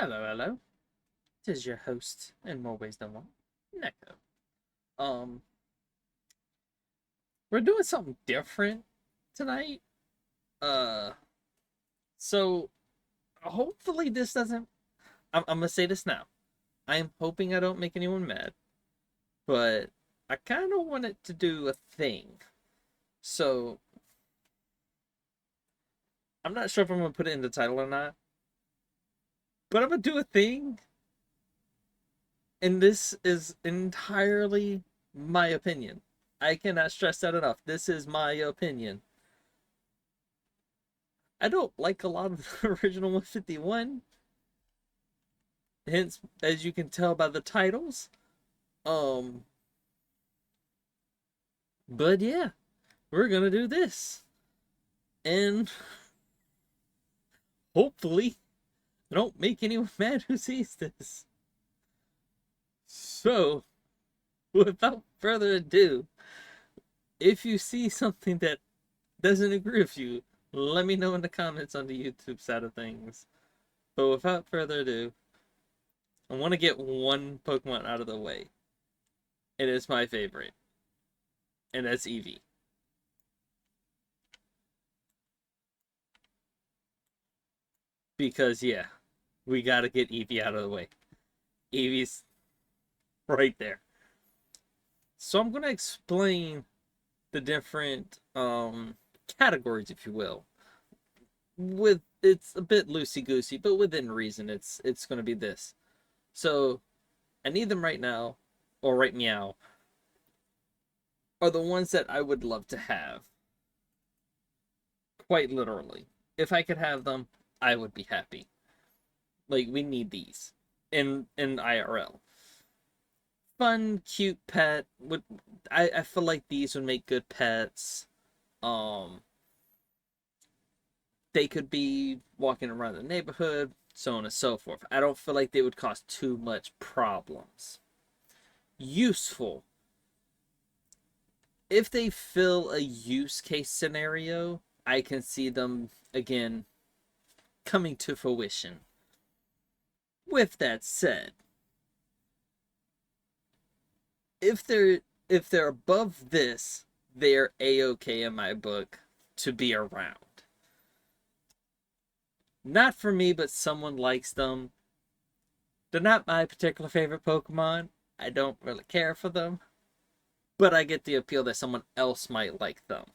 Hello, hello. It is your host, in more ways than one, Neko. Um, we're doing something different tonight. Uh, so hopefully this doesn't. I'm gonna say this now. I am hoping I don't make anyone mad, but I kind of want it to do a thing. So I'm not sure if I'm gonna put it in the title or not, but I'm gonna do a thing, and this is entirely my opinion. I cannot stress that enough. This is my opinion. I don't like a lot of the original 151. Hence, as you can tell by the titles. Um, but yeah, we're gonna do this. And hopefully, I don't make anyone mad who sees this. So, without further ado, if you see something that doesn't agree with you, let me know in the comments on the YouTube side of things. But without further ado, I want to get one Pokemon out of the way. And it's my favorite. And that's Eevee. Because, yeah, we gotta get Eevee out of the way. Eevee's right there. So I'm gonna explain the different categories, if you will. With it's a bit loosey goosey, but within reason, it's gonna be this. So I need them right now, or right meow, are the ones that I would love to have. Quite literally. If I could have them, I would be happy. Like, we need these in IRL. Fun, cute pet. Would I feel like these would make good pets. Um, they could be walking around the neighborhood, so on and so forth. I don't feel like they would cause too much problems. Useful. If they fill a use case scenario, I can see them again coming to fruition. With that said, if they're above this, they're a-okay in my book to be around. Not for me, but someone likes them. They're not my particular favorite Pokemon. I don't really care for them. But I get the appeal that someone else might like them.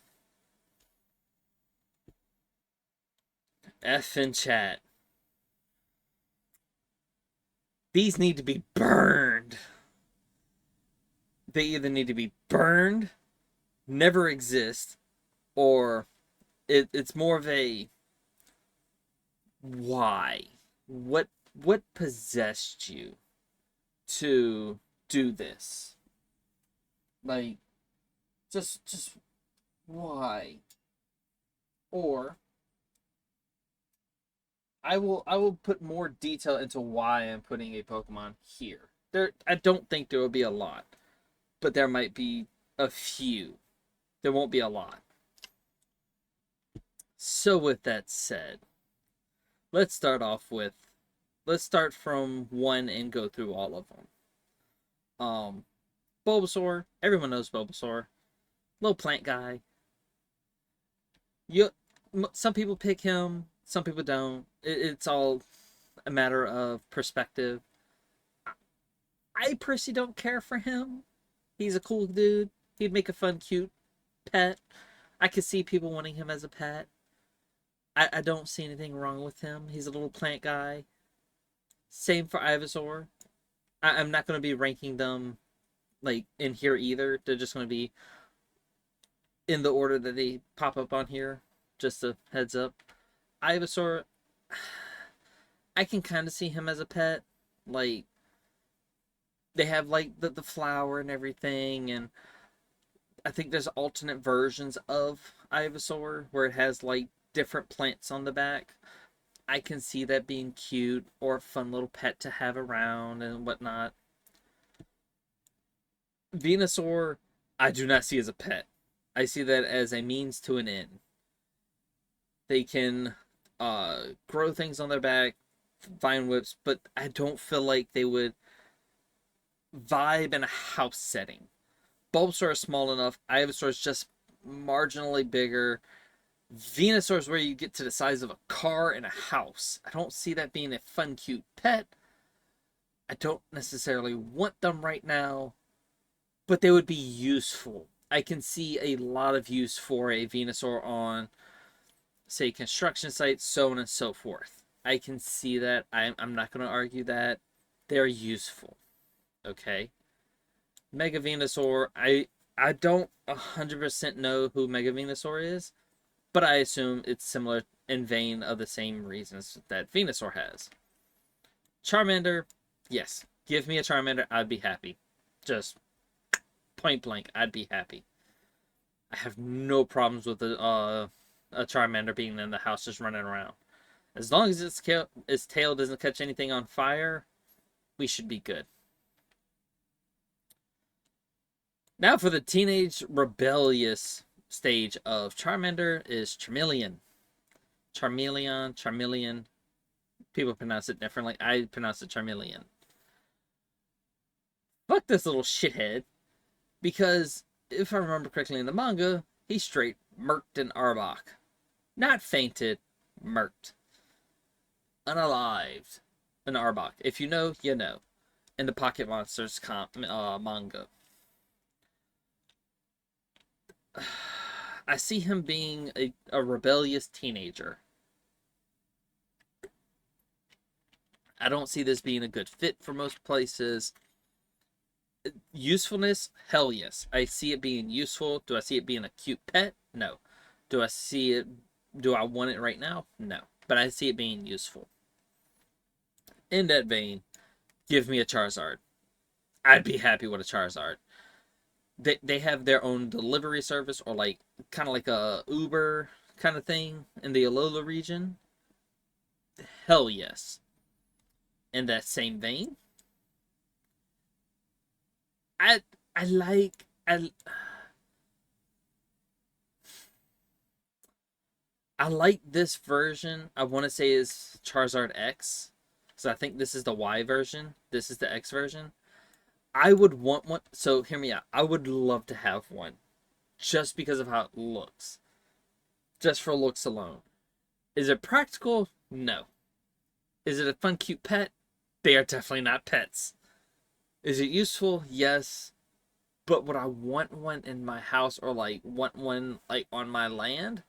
F in chat. These need to be burned. They either need to be burned, never exist, or it's more of a why? What possessed you to do this? Like, just why? Or I will put more detail into why I'm putting a Pokemon here. I don't think there will be a lot, but there might be a few. There won't be a lot. So with that said, let's start off with let's start from one and go through all of them. Bulbasaur, everyone knows Bulbasaur. Little plant guy. You some people pick him, some people don't. It's all a matter of perspective. I personally don't care for him. He's a cool dude. He'd make a fun, cute pet. I could see people wanting him as a pet. I don't see anything wrong with him. He's a little plant guy. Same for Ivysaur. I'm not going to be ranking them like in here either. They're just going to be in the order that they pop up on here. Just a heads up. Ivysaur, I can kind of see him as a pet. Like, they have like the flower and everything, and I think there's alternate versions of Ivysaur where it has like different plants on the back. I can see that being cute or a fun little pet to have around and whatnot. Venusaur, I do not see as a pet. I see that as a means to an end. They can grow things on their back, vine whips, but I don't feel like they would vibe in a house setting. Bulbasaur is small enough. Ivysaur is just marginally bigger. Venusaur is where you get to the size of a car and a house. I don't see that being a fun, cute pet. I don't necessarily want them right now, but they would be useful. I can see a lot of use for a Venusaur on, say, construction sites, so on and so forth. I can see that. I'm not going to argue that. They're useful. Okay? Mega Venusaur, I don't 100% know who Mega Venusaur is, but I assume it's similar in vein of the same reasons that Venusaur has. Charmander, yes. Give me a Charmander, I'd be happy. Just point blank, I'd be happy. I have no problems with a Charmander being in the house just running around. As long as its tail doesn't catch anything on fire, we should be good. Now for the teenage rebellious stage of Charmander is Charmeleon. Charmeleon. People pronounce it differently. I pronounce it Charmeleon. Fuck this little shithead. Because, if I remember correctly in the manga, he straight murked an Arbok. Not fainted, murked. Unalived. An Arbok. If you know, you know. In the Pocket Monsters manga. I see him being a rebellious teenager. I don't see this being a good fit for most places. Usefulness? Hell yes. I see it being useful. Do I see it being a cute pet? No. Do I want it right now? No. But I see it being useful. In that vein, give me a Charizard. I'd be happy with a Charizard. They have their own delivery service, or like kind of like a Uber kind of thing in the Alola region. Hell yes. In that same vein, I I like I like this version. I want to say is Charizard X, so I think this is the Y version. This is the X version. I would want one. So hear me out. I would love to have one, just because of how it looks. Just for looks alone. Is it practical? No. Is it a fun, cute pet? They are definitely not pets. Is it useful? Yes. But would I want one in my house, or like want one like on my land?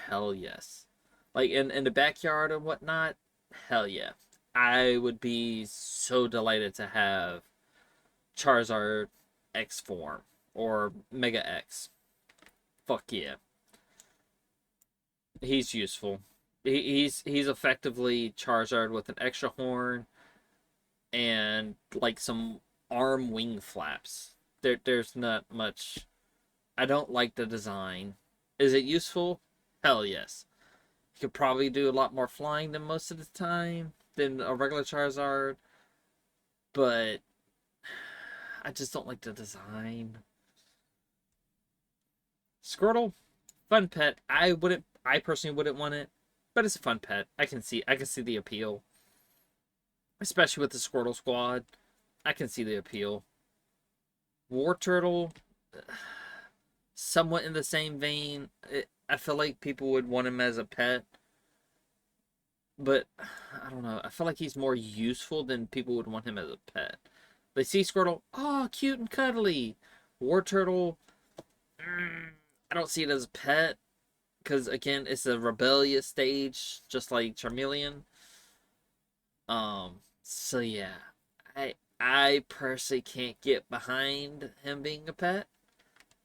Hell yes. Like in the backyard and whatnot? Hell yeah. I would be so delighted to have Charizard X form or Mega X. Fuck yeah. He's useful. He's effectively Charizard with an extra horn and like some arm wing flaps. There's not much. I don't like the design. Is it useful? Hell yes. You could probably do a lot more flying than most of the time than a regular Charizard, but I just don't like the design. Squirtle, fun pet. I personally wouldn't want it, but it's a fun pet. I can see the appeal, especially with the Squirtle squad. I can see the appeal. War Turtle, somewhat in the same vein. I feel like people would want him as a pet, but I don't know. I feel like he's more useful than people would want him as a pet. They see Squirtle, oh, cute and cuddly. War Turtle, I don't see it as a pet because again, it's a rebellious stage, just like Charmeleon. So yeah, I personally can't get behind him being a pet,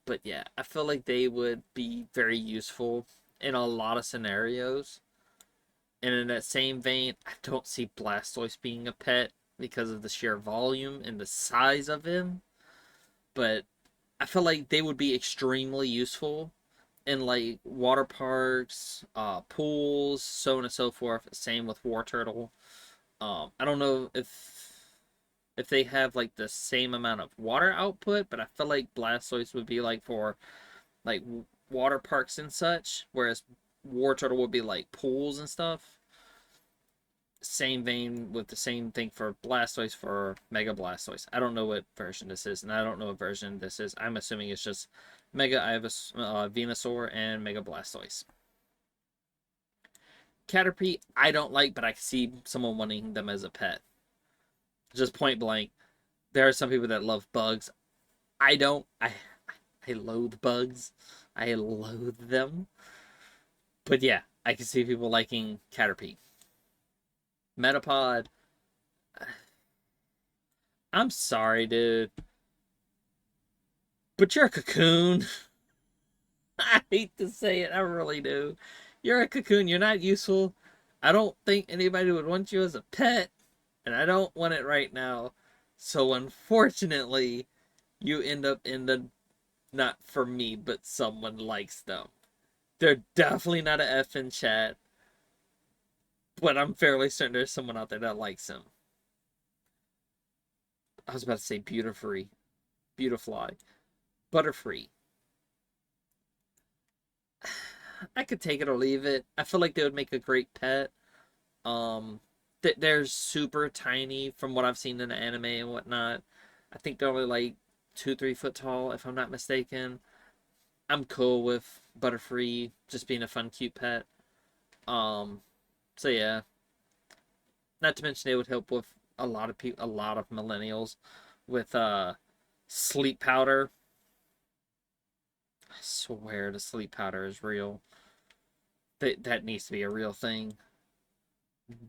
but yeah, I feel like they would be very useful in a lot of scenarios. And in that same vein, I don't see Blastoise being a pet because of the sheer volume and the size of him. But I feel like they would be extremely useful in like water parks, pools, so on and so forth. Same with War Turtle. I don't know if they have like the same amount of water output, but I feel like Blastoise would be like for like water parks and such, whereas War Turtle would be like pools and stuff. Same vein with the same thing for Blastoise for Mega Blastoise. I don't know what version this is, and I don't know what version this is. I'm assuming it's just Mega Venusaur and Mega Blastoise. Caterpie, I don't like, but I can see someone wanting them as a pet. Just point blank. There are some people that love bugs. I don't. I loathe bugs. I loathe them. But yeah, I can see people liking Caterpie. Metapod. I'm sorry, dude. But you're a cocoon. I hate to say it. I really do. You're a cocoon. You're not useful. I don't think anybody would want you as a pet. And I don't want it right now. So unfortunately, you end up in the not for me, but someone likes them. They're definitely not a F in chat, but I'm fairly certain there's someone out there that likes them. I was about to say Beautifree, Beautifly, Butterfree. I could take it or leave it. I feel like they would make a great pet. They're super tiny from what I've seen in the anime and whatnot. I think they're only like 2-3 foot tall, if I'm not mistaken. I'm cool with Butterfree just being a fun, cute pet. So yeah. Not to mention it would help with a lot of people, a lot of millennials, with sleep powder. I swear the sleep powder is real. That needs to be a real thing.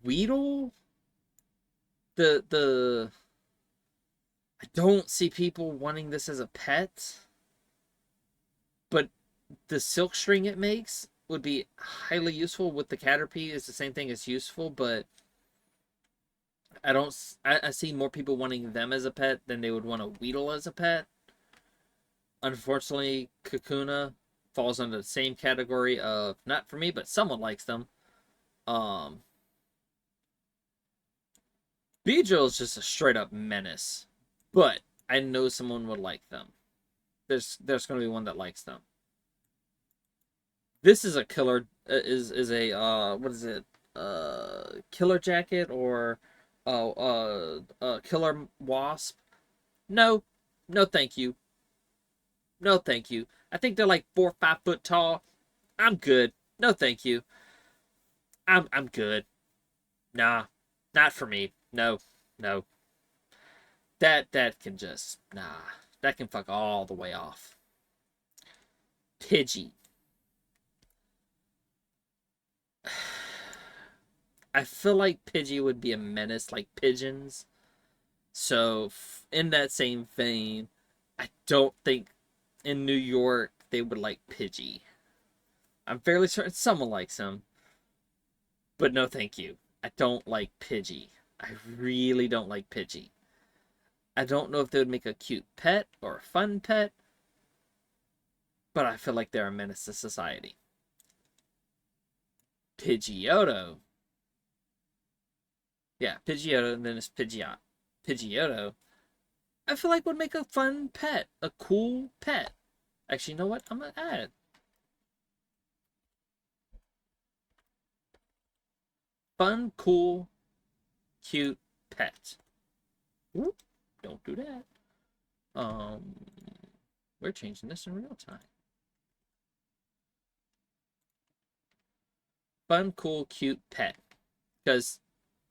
Weedle, the I don't see people wanting this as a pet, but the silk string it makes would be highly useful. With the Caterpie, is the same thing as useful, but I don't. I see more people wanting them as a pet than they would want a Weedle as a pet. Unfortunately, Kakuna falls under the same category of not for me, but someone likes them. Beedrill is just a straight up menace, but I know someone would like them. There's going to be one that likes them. This is a killer. Is a what is it? Killer jacket or killer wasp? No, no, thank you. No, thank you. I think they're like 4 or 5 foot tall. I'm good. No, thank you. I'm good. Nah, not for me. No, no. That can just nah. That can fuck all the way off. Pidgey. I feel like Pidgey would be a menace like pigeons. So in that same vein, I don't think in New York they would like Pidgey. I'm fairly certain someone likes him. But no thank you. I don't like Pidgey. I really don't like Pidgey. I don't know if they would make a cute pet or a fun pet, but I feel like they're a menace to society. Pidgeotto. Yeah, Pidgeotto, and then it's Pidgeot. Pidgeotto, I feel like would make a fun pet, a cool pet. Actually, you know what? I'm gonna add it. Fun, cool, cute pet. Whoop, don't do that. Um, we're changing this in real time. Fun, cool, cute pet. Because,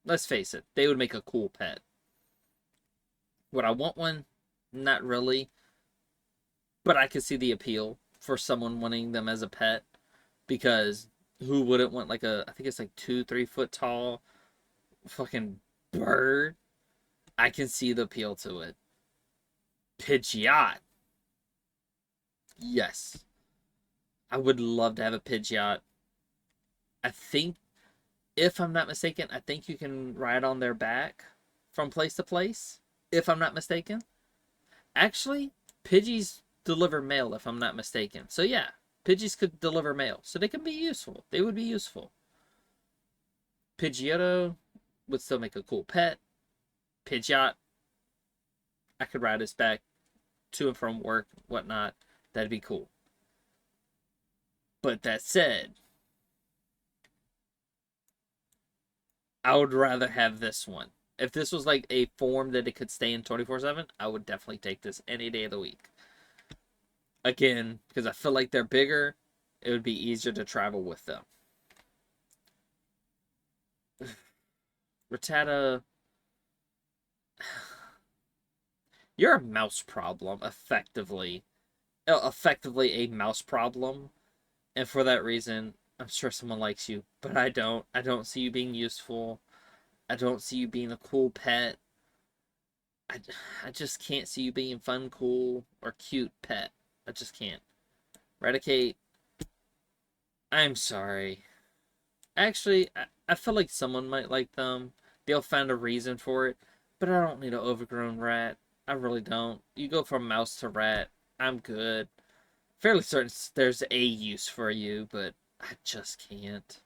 let's face it, they would make a cool pet. Would I want one? Not really. But I could see the appeal for someone wanting them as a pet. Because who wouldn't want like I think it's like 2-3 foot tall fucking bird? I can see the appeal to it. Pidgeot. Yes. I would love to have a Pidgeot. I think, if I'm not mistaken, I think you can ride on their back from place to place. If I'm not mistaken. Actually, Pidgeys deliver mail, if I'm not mistaken. So yeah, Pidgeys could deliver mail. So they can be useful. They would be useful. Pidgeotto would still make a cool pet. Pidgeot, I could ride his back to and from work, whatnot. That'd be cool. But that said, I would rather have this one. If this was like a form that it could stay in 24/7, I would definitely take this any day of the week. Again, because I feel like they're bigger, it would be easier to travel with them. Rattata, you're a mouse problem, effectively. Effectively a mouse problem. And for that reason, I'm sure someone likes you, but I don't. I don't see you being useful. I don't see you being a cool pet. I, I just can't see you being fun, cool, or cute pet. I just can't. Eradicate. I'm sorry. Actually, I feel like someone might like them. They'll find a reason for it, but I don't need an overgrown rat. I really don't. You go from mouse to rat. I'm good. Fairly certain there's a use for you, but I just can't.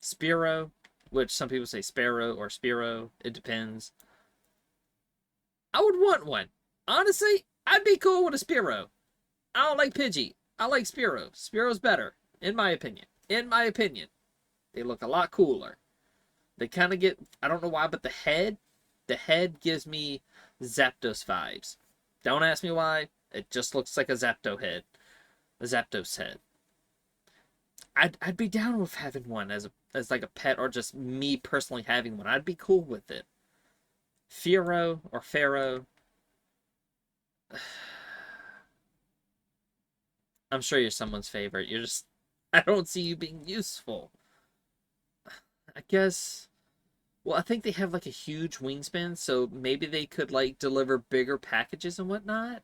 Spiro, which some people say Sparrow or Spiro. It depends. I would want one. Honestly, I'd be cool with a Spiro. I don't like Pidgey. I like Spiro. Spiro's better, in my opinion. In my opinion. They look a lot cooler. They kind of get, I don't know why, but the head gives me Zapdos vibes. Don't ask me why. It just looks like a Zapdos head. A Zapdos head. I'd be down with having one as like a pet, or just me personally having one. I'd be cool with it. Firo or Pharaoh. I'm sure you're someone's favorite. You're just, I don't see you being useful. I guess, well, I think they have like a huge wingspan, so maybe they could like deliver bigger packages and whatnot.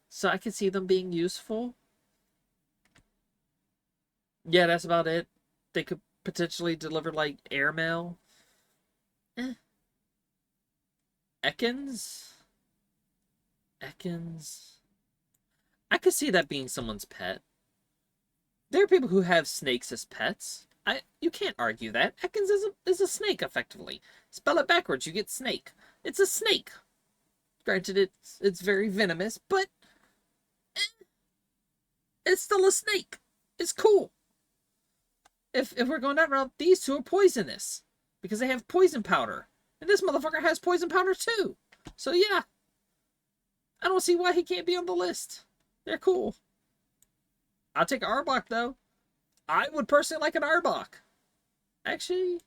So I could see them being useful. Yeah, that's about it. They could potentially deliver like airmail. Eh. Ekans? Ekans? I could see that being someone's pet. There are people who have snakes as pets. You can't argue that. Ekans is a snake, effectively. Spell it backwards, you get snake. It's a snake. Granted, it's very venomous, but it's still a snake. It's cool. If we're going that route, these two are poisonous because they have poison powder, and this motherfucker has poison powder too. So yeah, I don't see why he can't be on the list. They're cool. I'll take an Arbok though. I would personally like an Arbok. Actually,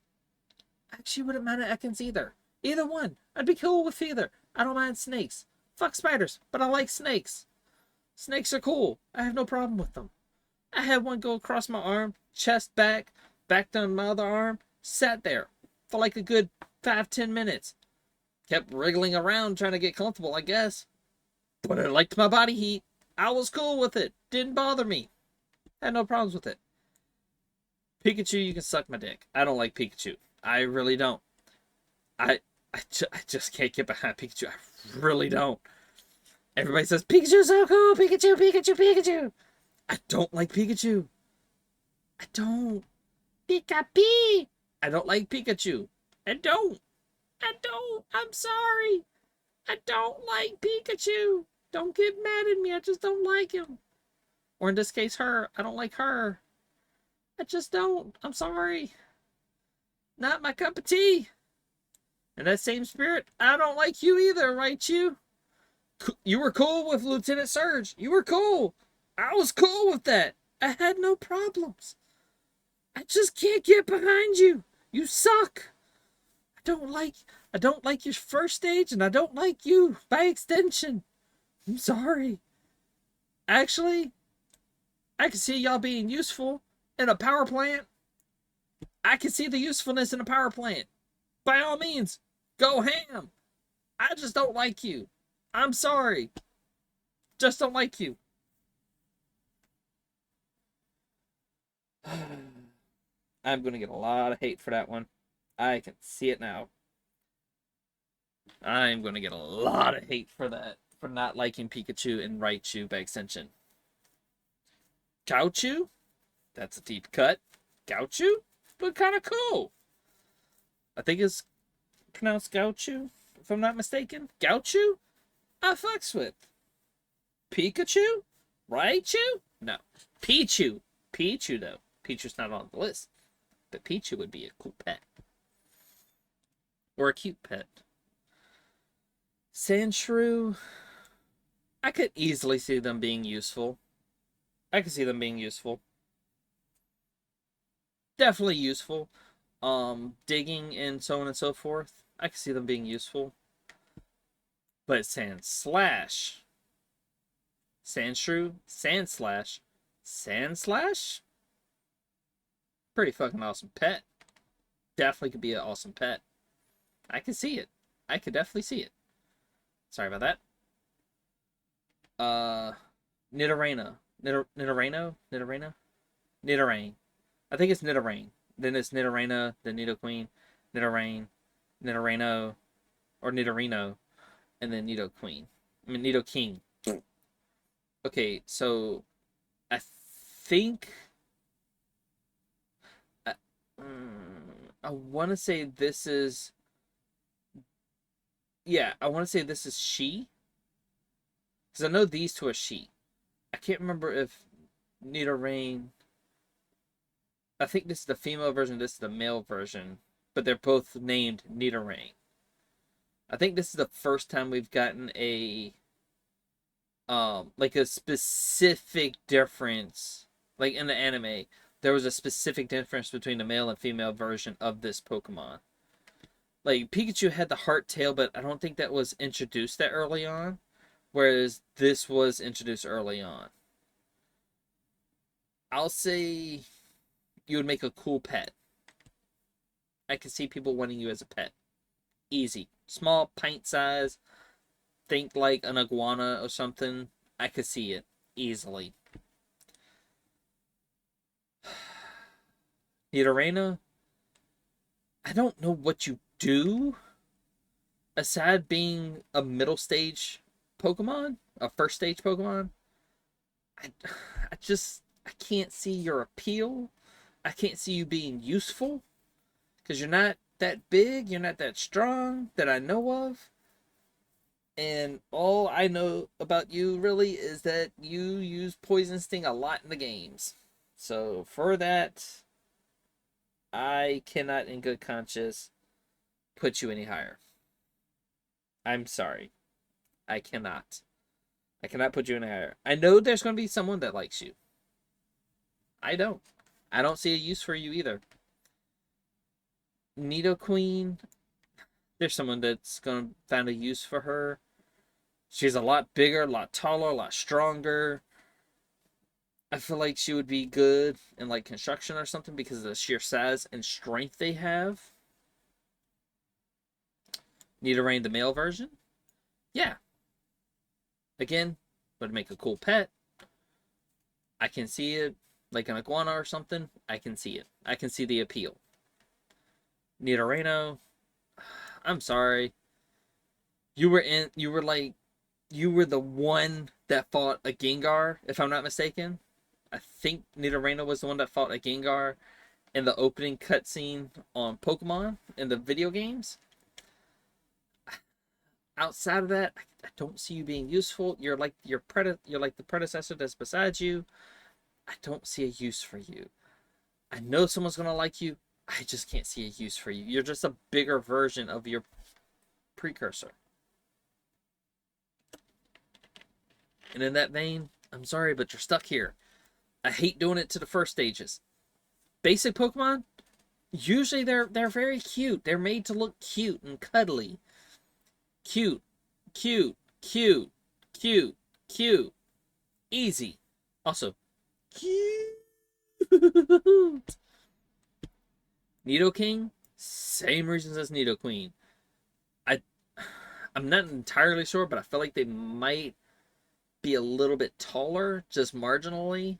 wouldn't mind Ekans either. Either one. I'd be cool with either. I don't mind snakes. Fuck spiders, but I like snakes. Snakes are cool. I have no problem with them. I had one go across my arm, chest back down my other arm, sat there for like a good 5-10 minutes. Kept wriggling around trying to get comfortable, I guess. But I liked my body heat. I was cool with it. Didn't bother me. Had no problems with it. Pikachu, you can suck my dick. I don't like Pikachu. I really don't. I just can't get behind Pikachu. I really don't. Everybody says, Pikachu's so cool! Pikachu, Pikachu, Pikachu! I don't like Pikachu. I don't. Pika-Pee! I don't like Pikachu. I don't. I'm sorry. I don't like Pikachu. Don't get mad at me. I just don't like him. Or in this case, her. I don't like her. I just don't. I'm sorry. Not my cup of tea. In that same spirit, I don't like you either, right, you? You were cool with Lieutenant Surge. You were cool. I was cool with that. I had no problems. I just can't get behind you. You suck. I don't like your first stage, and I don't like you by extension. I'm sorry. Actually, I can see y'all being useful in a power plant. I can see the usefulness in a power plant. By all means, go ham. I just don't like you. I'm sorry. Just don't like you. I'm going to get a lot of hate for that one. I can see it now. I'm going to get a lot of hate for that. For not liking Pikachu and Raichu by extension. Gauchu? That's a deep cut. Gauchu? But kind of cool. I think it's pronounced Gauchu, if I'm not mistaken. Gauchu? I fucks with. Pikachu? Raichu? No. Pichu. Pichu, though. Pichu's not on the list. But Pichu would be a cool pet. or a cute pet. Sandshrew, I could easily see them being useful. I could see them being useful. Definitely useful. Digging and so on and so forth. I could see them being useful. But Sandslash, Sandshrew, Sandslash? Pretty fucking awesome pet. Definitely could be an awesome pet. I could see it. I could definitely see it. Sorry about that. Nidorina. Nidorine. I think it's Nidorine. Then it's Nidorina, then Nidoqueen, Nidorine, Nidorino, or Nidorino, and then Nidoqueen. I mean, Nidoking. Okay, so I think I, I want to say this is, yeah, I want to say this is she, because I know these two are she. I can't remember if Nidorain. I think this is the female version. This is the male version, but they're both named Nidorain. I think this is the first time we've gotten a like a specific difference, like in the anime there was a specific difference between the male and female version of this Pokemon. Like Pikachu had the heart tail, but I don't think that was introduced that early on, whereas this was introduced early on. I'll say you would make a cool pet. I can see people wanting you as a pet. Easy. Small, pint size. Think like an iguana or something. I could see it easily. Nidorina, I don't know what you do aside being a middle stage Pokemon, a first stage Pokemon. I, I can't see your appeal. I can't see you being useful because you're not that big, you're not that strong that I know of. And all I know about you really is that you use Poison Sting a lot in the games. So for that, I cannot in good conscience put you any higher. I'm sorry. I cannot. I cannot put you any higher. I know there's going to be someone that likes you. I don't. I don't see a use for you either. Nidoqueen, there's someone that's going to find a use for her. She's a lot bigger, a lot taller, a lot stronger. I feel like she would be good in like construction or something because of the sheer size and strength they have. Nidorain, the male version. Yeah. Again, would make a cool pet. I can see it like an iguana or something. I can see it. I can see the appeal. Nidorino, I'm sorry. You were the one that fought a Gengar, if I'm not mistaken. I think Nidorino was the one that fought a Gengar in the opening cutscene on Pokemon in the video games. Outside of that, I don't see you being useful. You're like the predecessor that's beside you. I don't see a use for you. I know someone's gonna like you. I just can't see a use for you. You're just a bigger version of your precursor. And in that vein, I'm sorry, but you're stuck here. I hate doing it to the first stages. Basic Pokemon, usually they're very cute. They're made to look cute and cuddly. Cute, cute, cute, cute, cute. Easy. Also, cute. Nidoking, same reasons as Nidoqueen. I'm not entirely sure, but I feel like they might be a little bit taller, just marginally.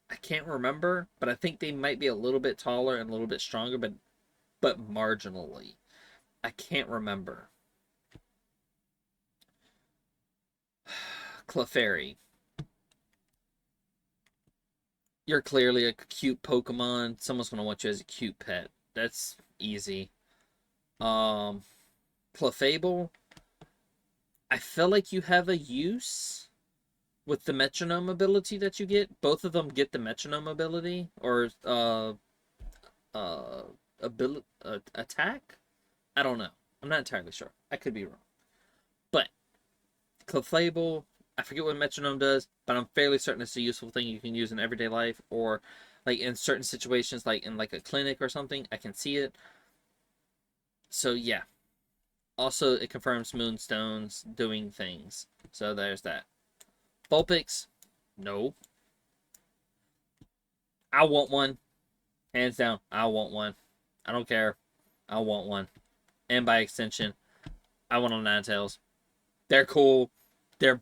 I can't remember, but I think they might be a little bit taller and a little bit stronger, but marginally. I can't remember. Clefairy. You're clearly a cute Pokemon. Someone's gonna want you as a cute pet. That's easy. Clefable. I feel like you have a use with the metronome ability that you get. Both of them get the metronome ability or attack. I don't know. I'm not entirely sure. I could be wrong. But Clefable, I forget what metronome does, but I'm fairly certain it's a useful thing you can use in everyday life or like in certain situations, like in like a clinic or something. I can see it. So yeah. Also, it confirms Moonstones doing things. So there's that. Vulpix, no. I want one. Hands down, I want one. I don't care. I want one. And by extension, I want on Ninetales. They're cool. They're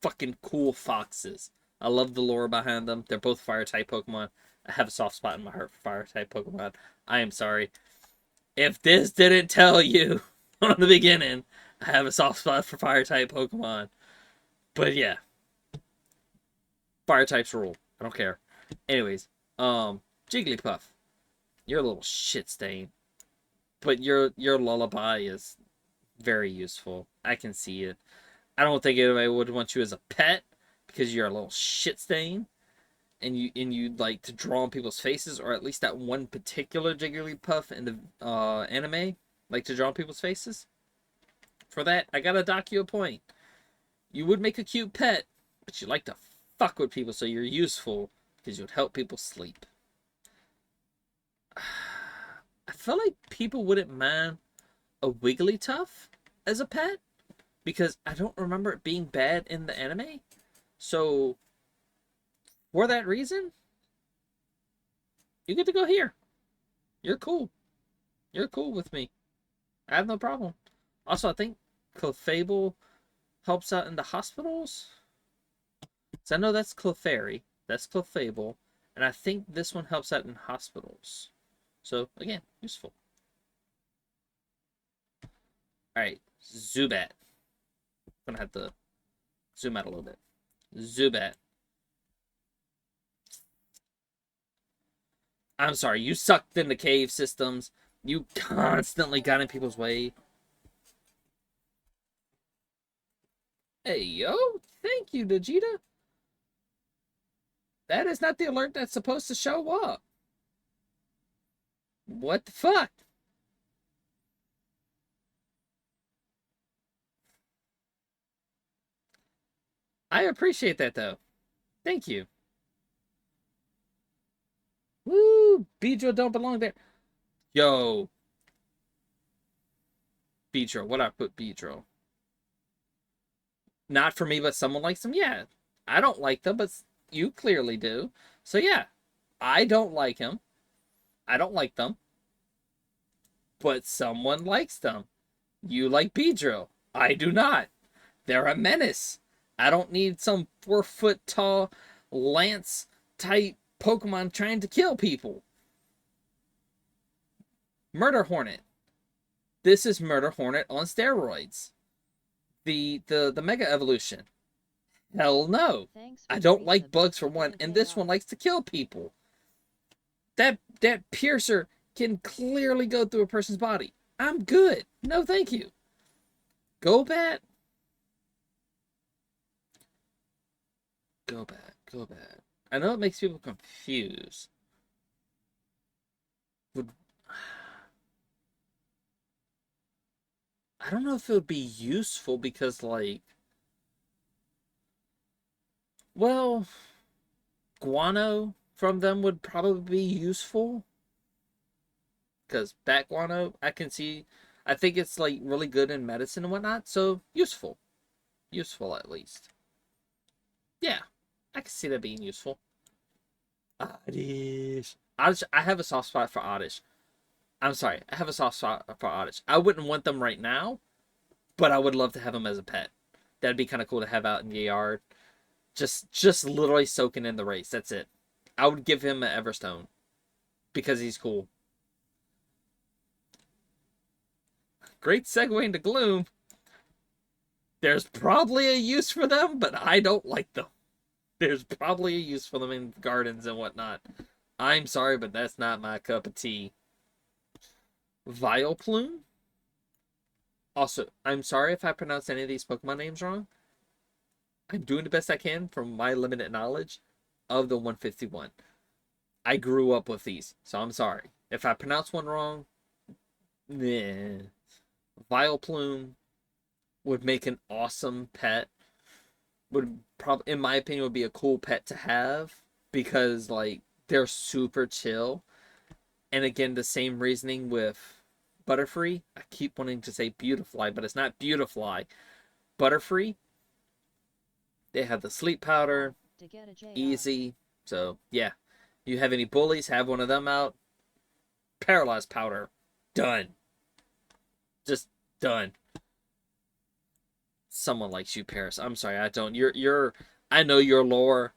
fucking cool foxes. I love the lore behind them. They're both fire type Pokemon. I have a soft spot in my heart for fire type Pokemon. I am sorry. If this didn't tell you from the beginning, I have a soft spot for fire type Pokemon. But yeah, fire types rule. I don't care. Anyways, Jigglypuff, you're a little shit stain, but your lullaby is very useful. I can see it. I don't think anybody would want you as a pet because you're a little shit stain, and you like to draw on people's faces, or at least that one particular Jigglypuff in the anime like to draw on people's faces. For that, I gotta dock you a point. You would make a cute pet, but you like to fuck with people, so you're useful because you would help people sleep. I feel like people wouldn't mind a Wigglytuff as a pet because I don't remember it being bad in the anime. So, for that reason, you get to go here. You're cool. You're cool with me. I have no problem. Also, I think Clefable helps out in the hospitals. So I know that's Clefairy. That's Clefable. And I think this one helps out in hospitals. So, again, useful. Alright, Zubat. I'm gonna have to zoom out a little bit. Zubat. I'm sorry, you sucked in the cave systems. You constantly got in people's way. Hey, yo. Thank you, Vegeta. That is not the alert that's supposed to show up. What the fuck? I appreciate that, though. Thank you. Woo! Beedrill don't belong there. Yo. Beedrill. What I put Beedrill? Not for me, but someone likes them? Yeah. I don't like them, but you clearly do. So yeah. I don't like him. I don't like them. But someone likes them. You like Beedrill. I do not. They're a menace. I don't need some 4-foot tall lance type Pokemon trying to kill people. Murder Hornet. This is Murder Hornet on steroids. The Mega Evolution. Hell no. I don't like bugs for one, and this one likes to kill people. That piercer can clearly go through a person's body. I'm good. No, thank you. Golbat. Golbat. I know it makes people confused. Would I don't know if it would be useful because, like, well, guano from them would probably be useful. Because bat guano, I can see, I think it's, like, really good in medicine and whatnot, so useful. Useful, at least. Yeah, I can see that being useful. Oddish. I have a soft spot for Oddish. I'm sorry, I have a soft spot for Oddish. I wouldn't want them right now, but I would love to have them as a pet. That'd be kind of cool to have out in the yard. Just literally soaking in the race. That's it. I would give him an Everstone because he's cool. Great segue into Gloom. There's probably a use for them, but I don't like them. There's probably a use for them in gardens and whatnot. I'm sorry, but that's not my cup of tea. Vileplume? Also, I'm sorry if I pronounce any of these Pokemon names wrong. I'm doing the best I can from my limited knowledge of the 151. I grew up with these, so I'm sorry. If I pronounce one wrong, nah. Vileplume would make an awesome pet. Would probably, in my opinion, would be a cool pet to have because like they're super chill. And again, the same reasoning with Butterfree. I keep wanting to say Beautifly, but it's not Beautifly. Butterfree. They have the sleep powder, easy. So yeah, you have any bullies? Have one of them out. Paralyzed powder, done. Just done. Someone likes you, Paris. I'm sorry, I don't. You're. I know your lore.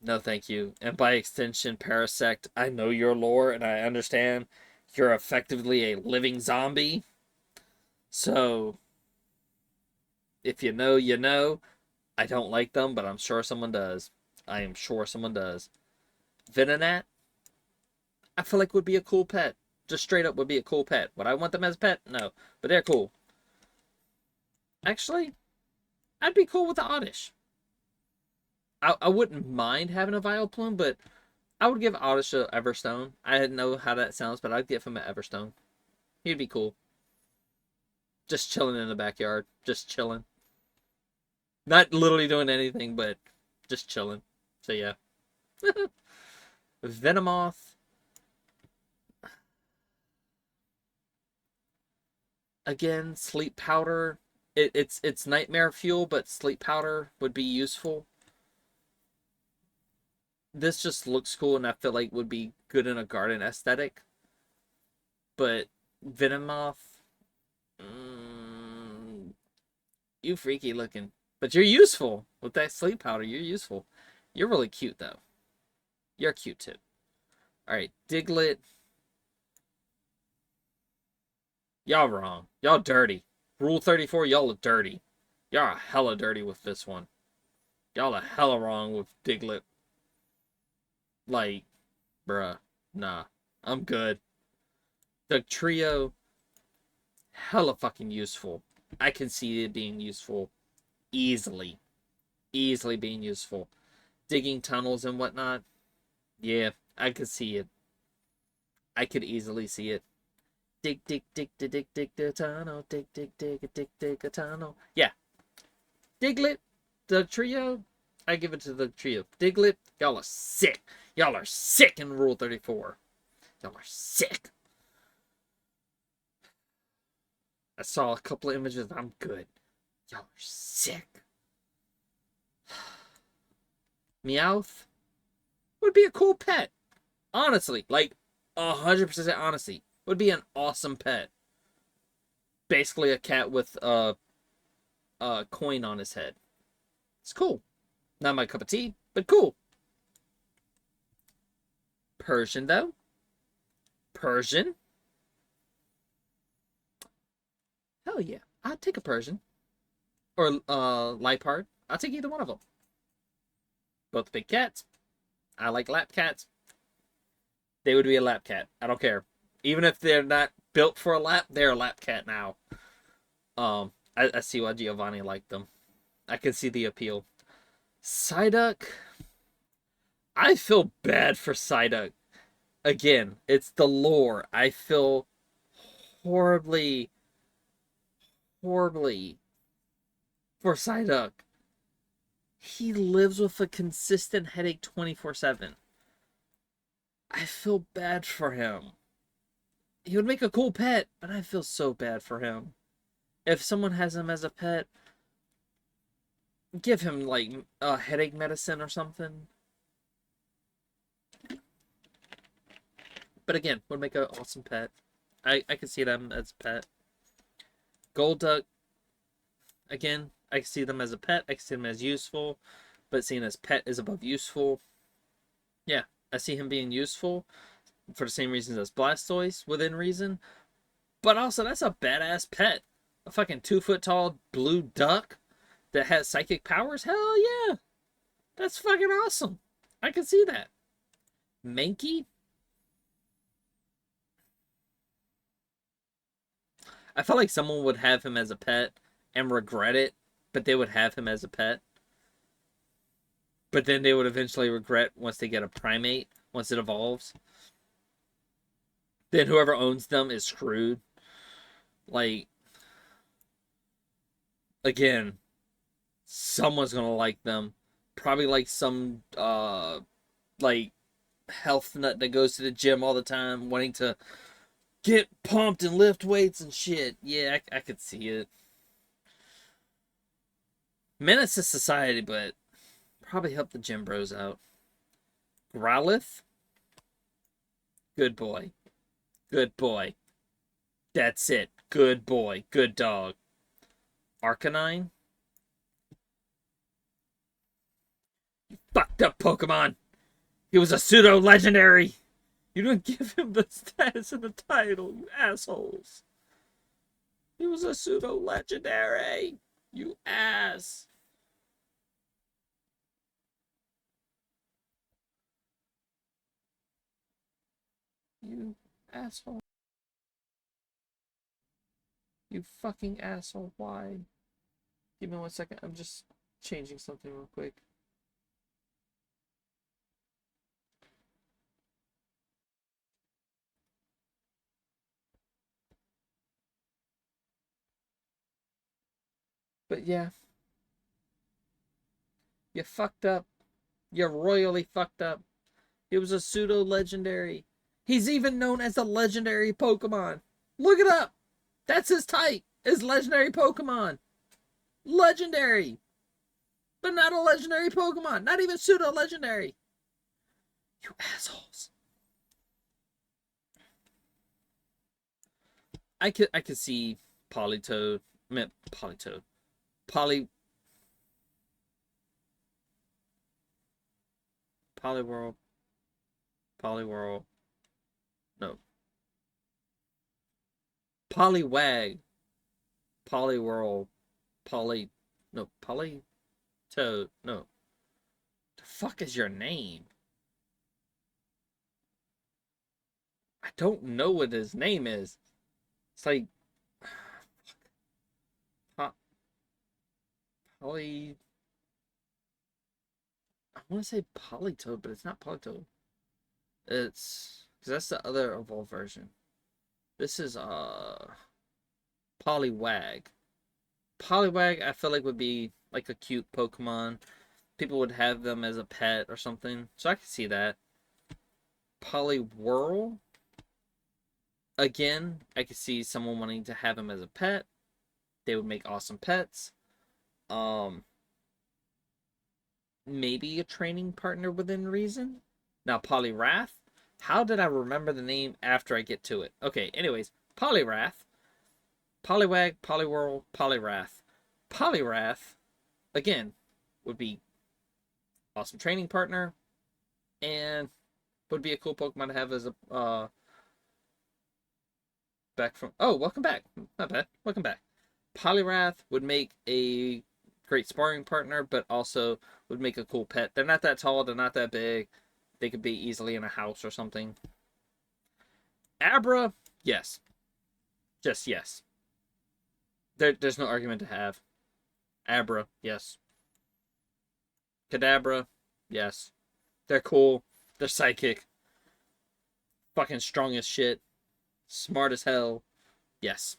No, thank you. And by extension, Parasect, I know your lore and I understand you're effectively a living zombie. So, if you know, you know. I don't like them, but I'm sure someone does. I am sure someone does. Venonat, I feel like would be a cool pet. Just straight up would be a cool pet. Would I want them as a pet? No. But they're cool. Actually, I'd be cool with the Oddish. I wouldn't mind having a Vileplume, but I would give Oddish a Everstone. I didn't know how that sounds, but I'd give him an Everstone. He'd be cool. Just chilling in the backyard. Just chilling. Not literally doing anything, but just chilling. So yeah. Venomoth. Again, sleep powder. It's nightmare fuel, but sleep powder would be useful. This just looks cool, and I feel like would be good in a garden aesthetic. But Venomoth, you freaky looking, but you're useful with that sleep powder. You're useful. You're really cute though. You're cute too. All right, Diglett. Y'all wrong. Y'all dirty. Rule 34, y'all are dirty. Y'all are hella dirty with this one. Y'all are hella wrong with Diglett. Like, bruh. Nah. I'm good. The trio, hella fucking useful. I can see it being useful easily. Easily being useful. Digging tunnels and whatnot. Yeah, I could see it. I could easily see it. Dig, dig, dig, dig, dig, dig the tunnel. Dig, dig, dig, dig, dig a tunnel. Yeah. Diglett, the trio, I give it to the trio. Diglett, y'all are sick. Y'all are sick in Rule 34. Y'all are sick. I saw a couple of images. I'm good. Y'all are sick. Meowth would be a cool pet. Honestly, like 100% honesty. Would be an awesome pet. Basically a cat with a coin on his head. It's cool. Not my cup of tea, but cool. Persian, though. Persian. Hell yeah. I'd take a Persian. Or Lipard. I'll take either one of them. Both big cats. I like lap cats. They would be a lap cat. I don't care. Even if they're not built for a lap, they're a lap cat now. I see why Giovanni liked them. I can see the appeal. Psyduck. I feel bad for Psyduck. Again, it's the lore. I feel horribly, horribly for Psyduck. He lives with a consistent headache 24/7. I feel bad for him. He would make a cool pet, but I feel so bad for him. If someone has him as a pet, give him like a headache medicine or something. But again, would make an awesome pet. I could see them as a pet. Golduck, again, I can see them as a pet. I can see them as useful, but seeing as pet is above useful. Yeah, I see him being useful for the same reasons as Blastoise, within reason. But also, that's a badass pet. A fucking 2-foot tall blue duck that has psychic powers? Hell yeah! That's fucking awesome. I can see that. Mankey? I felt like someone would have him as a pet and regret it, but they would have him as a pet. But then they would eventually regret once they get a primate, once it evolves. Then whoever owns them is screwed. Like, Again, someone's gonna like them. Probably like some like health nut that goes to the gym all the time, wanting to get pumped and lift weights and shit. Yeah, I could see it. Menace to society, but probably help the gym bros out. Growlithe, good boy. Good boy. That's it. Good boy. Good dog. Arcanine, fucked up Pokemon. He was a pseudo legendary. You didn't give him the status in the title, you assholes. He was a pseudo legendary. You ass. You asshole. You fucking asshole. Why? Give me 1 second. I'm just changing something real quick. But yeah, you fucked up. You royally fucked up. He was a pseudo legendary. He's even known as a legendary Pokemon. Look it up. That's his type. Is legendary Pokemon. Legendary. But not a legendary Pokemon. Not even pseudo legendary. You assholes. I could see Polytoad. I meant Polytoad. Poly Poliwhirl. Poliwhirl. No. Poliwag. Poliwhirl. Poly. No. Polytoad. No. The fuck is your name? I don't know what his name is. It's like Poly. I want to say Polytoad, but it's not Polytoad. It's because that's the other evolved version. This is Poliwag. Poliwag, I feel like would be like a cute Pokemon. People would have them as a pet or something, so I can see that. Poliwhirl. Again, I could see someone wanting to have him as a pet. They would make awesome pets. Um, Maybe a training partner within reason. Now, Poliwrath. How did I remember the name after I get to it? Okay, anyways, Poliwrath. Poliwag, Poliwhirl, Poliwrath. Poliwrath, again, would be awesome training partner and would be a cool Pokemon to have as a back from. Oh, welcome back. Not bad. Welcome back. Poliwrath would make a great sparring partner, but also would make a cool pet. They're not that tall. They're not that big. They could be easily in a house or something. Abra, yes. Just yes. There's no argument to have. Abra, yes. Kadabra, yes. They're cool. They're psychic. Fucking strong as shit. Smart as hell. Yes.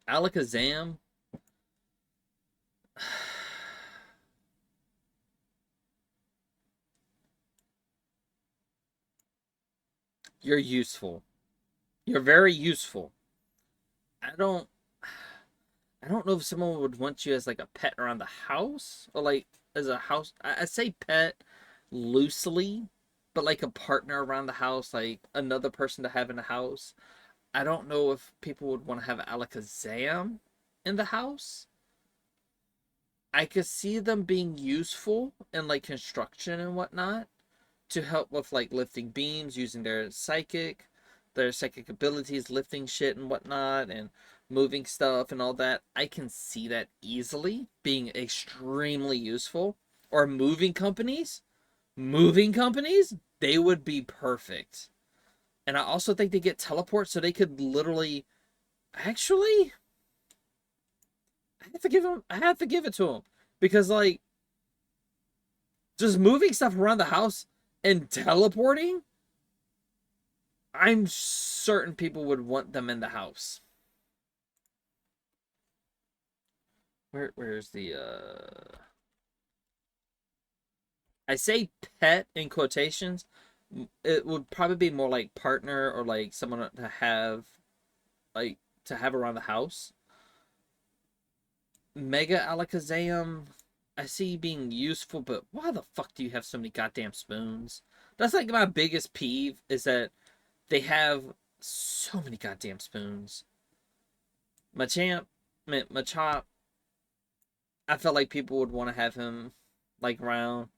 Alakazam. You're useful. You're very useful. I don't I don't know if someone would want you as like a pet around the house or like as a house. I say pet loosely, but like a partner around the house, like another person to have in the house. I don't know if people would want to have Alakazam in the house. I could see them being useful in like construction and whatnot to help with like lifting beams using their psychic abilities, lifting shit and whatnot, and moving stuff and all that. I can see that easily being extremely useful. Or moving companies, they would be perfect. And I also think they get teleport, so they could literally, actually, I have to give it to them because like just moving stuff around the house and teleporting, I'm certain people would want them in the house. where's the I say pet in quotations. It would probably be more like partner or like someone like to have around the house. Mega Alakazam, I see being useful, but why the fuck do you have so many goddamn spoons? That's like my biggest peeve is that they have so many goddamn spoons. Machamp, Machop, I felt like people would want to have him like around.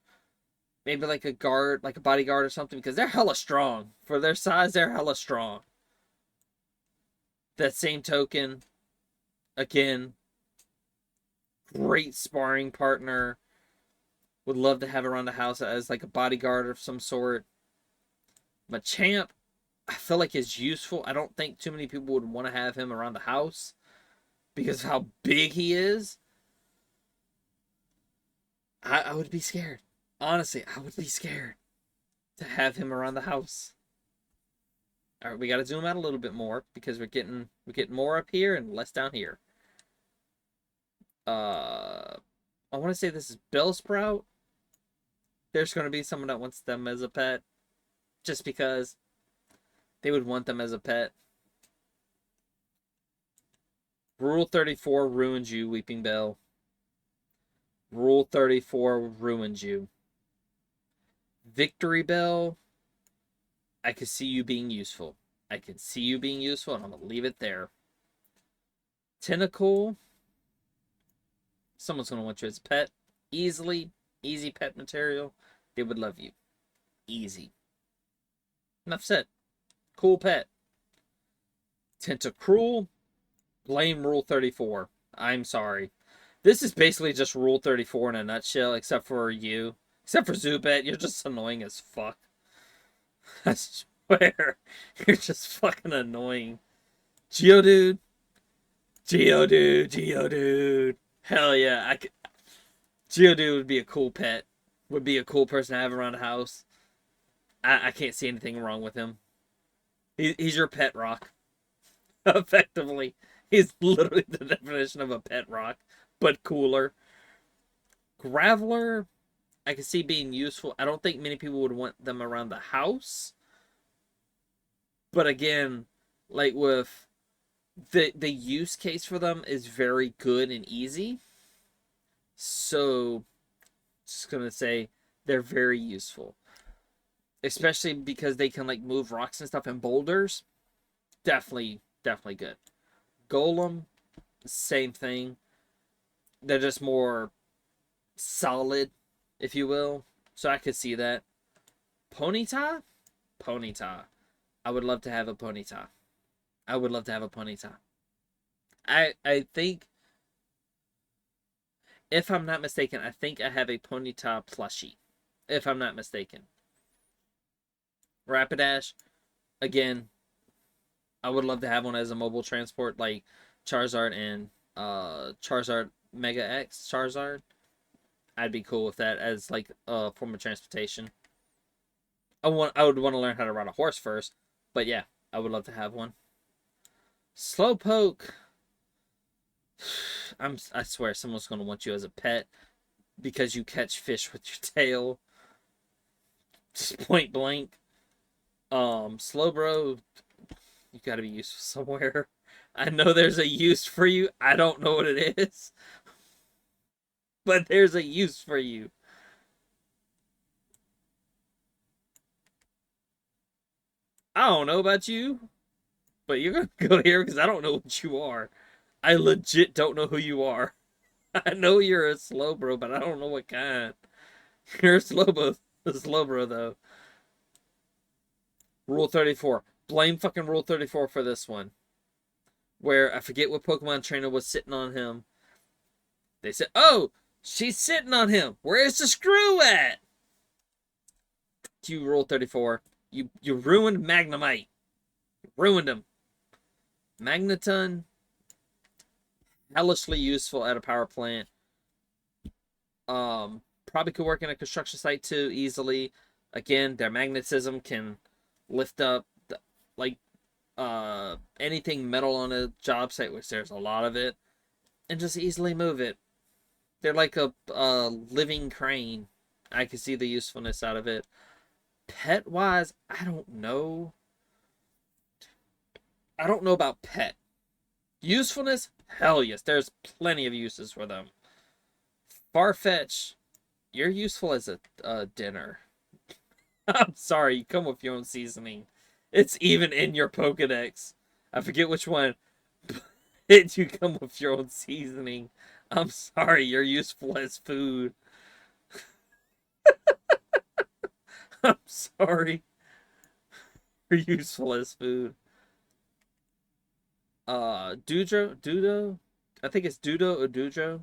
Maybe like a guard, like a bodyguard or something, because they're hella strong. For their size, they're hella strong. That same token, again, great sparring partner. Would love to have around the house as like a bodyguard of some sort. Machamp, I feel like is useful. I don't think too many people would want to have him around the house because of how big he is. I would be scared. Honestly, I would be scared to have him around the house. All right, we got to zoom out a little bit more because we're getting more up here and less down here. I want to say this is Bellsprout. There's going to be someone that wants them as a pet, just because they would want them as a pet. Rule 34 ruins you, Weeping Bell. Rule 34 ruins you. Victory Bell, I could see you being useful. I can see you being useful, and I'm going to leave it there. Tentacle, someone's going to want you as a pet. Easy pet material. They would love you. Easy. Enough said. Cool pet. Tentacruel, blame Rule 34. I'm sorry. This is basically just Rule 34 in a nutshell, except for you. Except for Zubat, you're just annoying as fuck. I swear. You're just fucking annoying. Geodude. Geodude. Hell yeah. Geodude would be a cool pet. Would be a cool person to have around the house. I can't see anything wrong with him. He's your pet rock. Effectively. He's literally the definition of a pet rock, but cooler. Graveler, I can see being useful. I don't think many people would want them around the house. But again, like with the use case for them is very good and easy. So just gonna say they're very useful. Especially because they can like move rocks and stuff and boulders. Definitely good. Golem, same thing. They're just more solid, if you will. So I could see that. Ponyta? Ponyta. I would love to have a Ponyta. I would love to have a Ponyta. I think, if I'm not mistaken, I think I have a Ponyta plushie. If I'm not mistaken. Rapidash, again, I would love to have one as a mobile transport like Charizard and Charizard Mega X Charizard. I'd be cool with that as like a form of transportation. I would want to learn how to ride a horse first, but yeah, I would love to have one. Slowpoke, I swear someone's gonna want you as a pet because you catch fish with your tail. Just point blank. Slowbro, you gotta be useful somewhere. I know there's a use for you. I don't know what it is, but there's a use for you. I don't know about you, but you're gonna go here because I don't know what you are. I legit don't know who you are. I know you're a Slowbro, but I don't know what kind. You're a Slowbro though. Rule 34. Blame fucking Rule 34 for this one. Where I forget what Pokemon trainer was sitting on him. They said, "Oh, she's sitting on him. Where's the screw at?" You Rule 34. You ruined Magnemite. Ruined him. Magneton, hellishly useful at a power plant. Probably could work in a construction site too easily. Again, their magnetism can lift up like anything metal on a job site, which there's a lot of it, and just easily move it. They're like a living crane. I can see the usefulness out of it. Pet wise, I don't know. I don't know about pet. Usefulness? Hell yes. There's plenty of uses for them. Farfetch, you're useful as a dinner. I'm sorry, you come with your own seasoning. It's even in your Pokedex. I forget which one. But you come with your own seasoning. I'm sorry, you're useful as food. I'm sorry, you're useful as food. Dudo? I think it's Dudo or Dujo.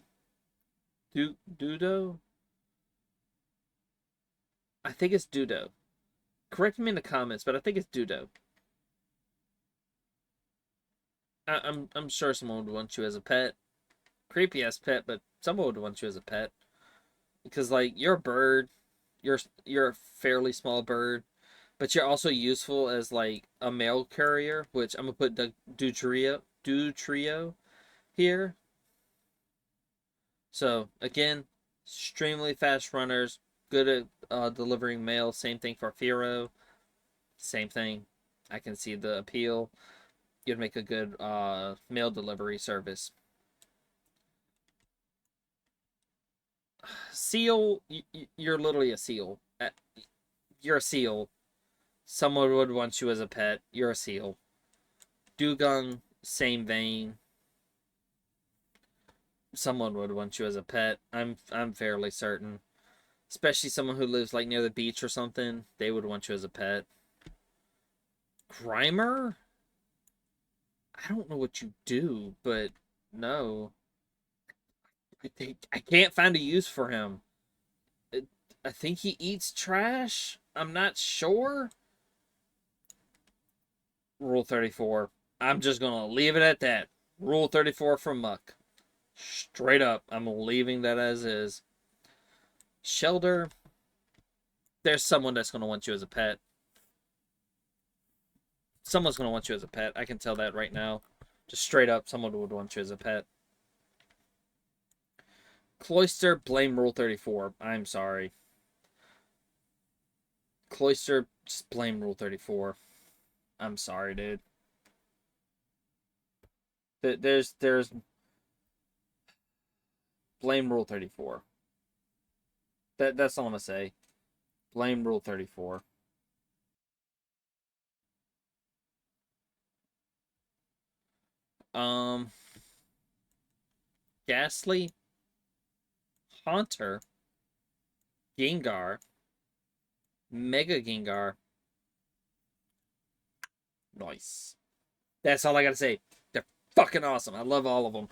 Dudo? I think it's Dudo. Correct me in the comments, but I think it's Dudo. I'm sure someone would want you as a pet. Creepy ass pet, but someone would want you as a pet because like you're a bird, you're a fairly small bird, but you're also useful as like a mail courier, which I'm gonna put the do trio here. So again, extremely fast runners, good at delivering mail. Same thing for Firo. Same thing. I can see the appeal. You'd make a good mail delivery service. Seal, you're literally a seal. You're a seal. Someone would want you as a pet. You're a seal. Dugong, same vein. Someone would want you as a pet. I'm fairly certain. Especially someone who lives like near the beach or something. They would want you as a pet. Grimer? I don't know what you do, but no. I can't find a use for him. I think he eats trash. I'm not sure. Rule 34. I'm just going to leave it at that. Rule 34 for Muck. Straight up, I'm leaving that as is. Shelter. There's someone that's going to want you as a pet. Someone's going to want you as a pet. I can tell that right now. Just straight up, someone would want you as a pet. Cloister, blame Rule 34. I'm sorry. Cloister, just blame Rule 34. I'm sorry, dude. There's blame Rule 34. That's all I'm gonna say. Blame Rule 34. Um, Ghastly, Haunter, Gengar, Mega Gengar. Nice. That's all I gotta say. They're fucking awesome. I love all of them.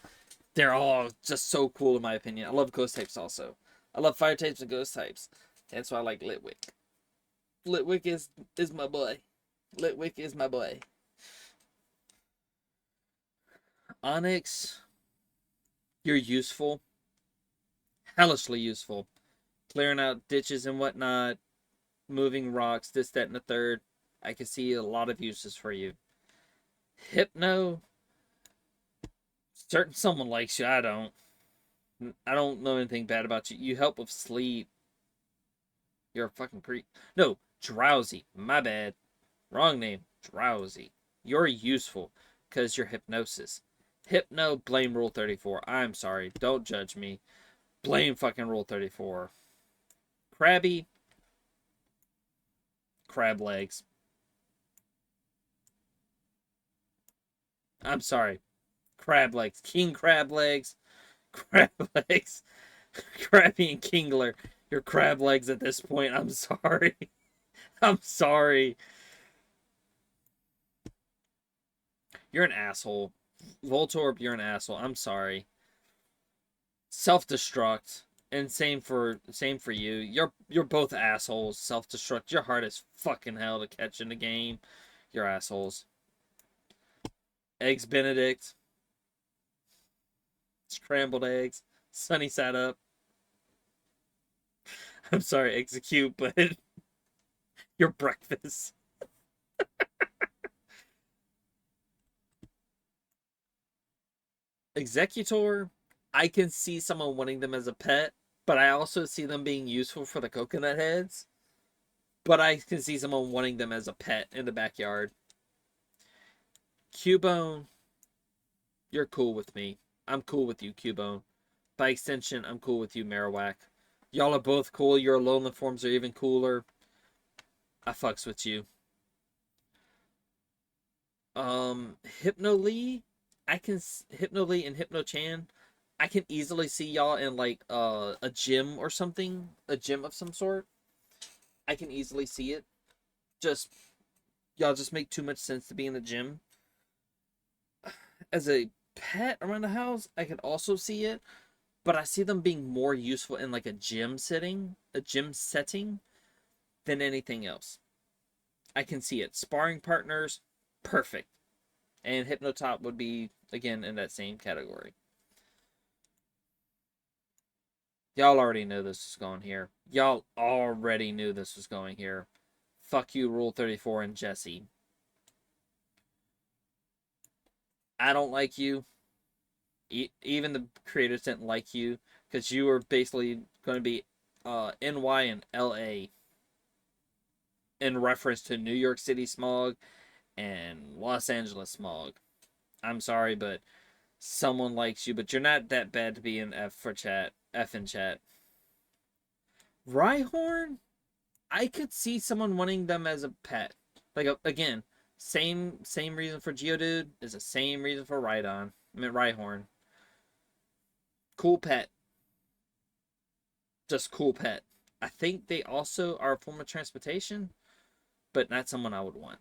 They're all just so cool in my opinion. I love ghost types also. I love fire types and ghost types. That's why I like Litwick. Litwick is my boy. Litwick is my boy. Onyx, you're useful. Hellishly useful. Clearing out ditches and whatnot. Moving rocks, this, that, and the third. I can see a lot of uses for you. Hypno, certain someone likes you. I don't. I don't know anything bad about you. You help with sleep. You're a fucking creep. No, drowsy. My bad. Wrong name. Drowsy. You're useful because you're hypnosis. Hypno, blame Rule 34. I'm sorry. Don't judge me. Blame fucking Rule 34. Crabby, crab legs. I'm sorry. Crab legs. King crab legs. Crab legs. Krabby and Kingler. You're crab legs at this point. I'm sorry. I'm sorry. You're an asshole. Voltorb, you're an asshole. I'm sorry. Self-destruct. And same for you. You're both assholes. Self-destruct. You're hard as fucking hell to catch in the game. You're assholes. Eggs Benedict. Scrambled eggs. Sunny side up. I'm sorry, execute, but your breakfast. Executor. I can see someone wanting them as a pet, but I also see them being useful for the coconut heads. But I can see someone wanting them as a pet in the backyard. Cubone, you're cool with me. I'm cool with you, Cubone. By extension, I'm cool with you, Marowak. Y'all are both cool. Your Alolan forms are even cooler. I fucks with you. Hypnolee, Hypnolee and Hypnochan. I can easily see y'all in like a gym or something, a gym of some sort. I can easily see it. Just y'all just make too much sense to be in the gym. As a pet around the house, I can also see it, but I see them being more useful in like a gym setting than anything else. I can see it. Sparring partners, perfect. And Hypnotop would be again in that same category. Y'all already knew this was going here. Y'all already knew this was going here. Fuck you, Rule 34 and Jesse. I don't like you. Even the creators didn't like you because you were basically going to be NY and LA in reference to New York City smog and Los Angeles smog. I'm sorry, but someone likes you, but you're not that bad to be in F in chat. Rhyhorn, I could see someone wanting them as a pet. Like again, same reason for Geodude is the same reason for Rhyhorn. Cool pet. Just cool pet. I think they also are a form of transportation, but not someone I would want.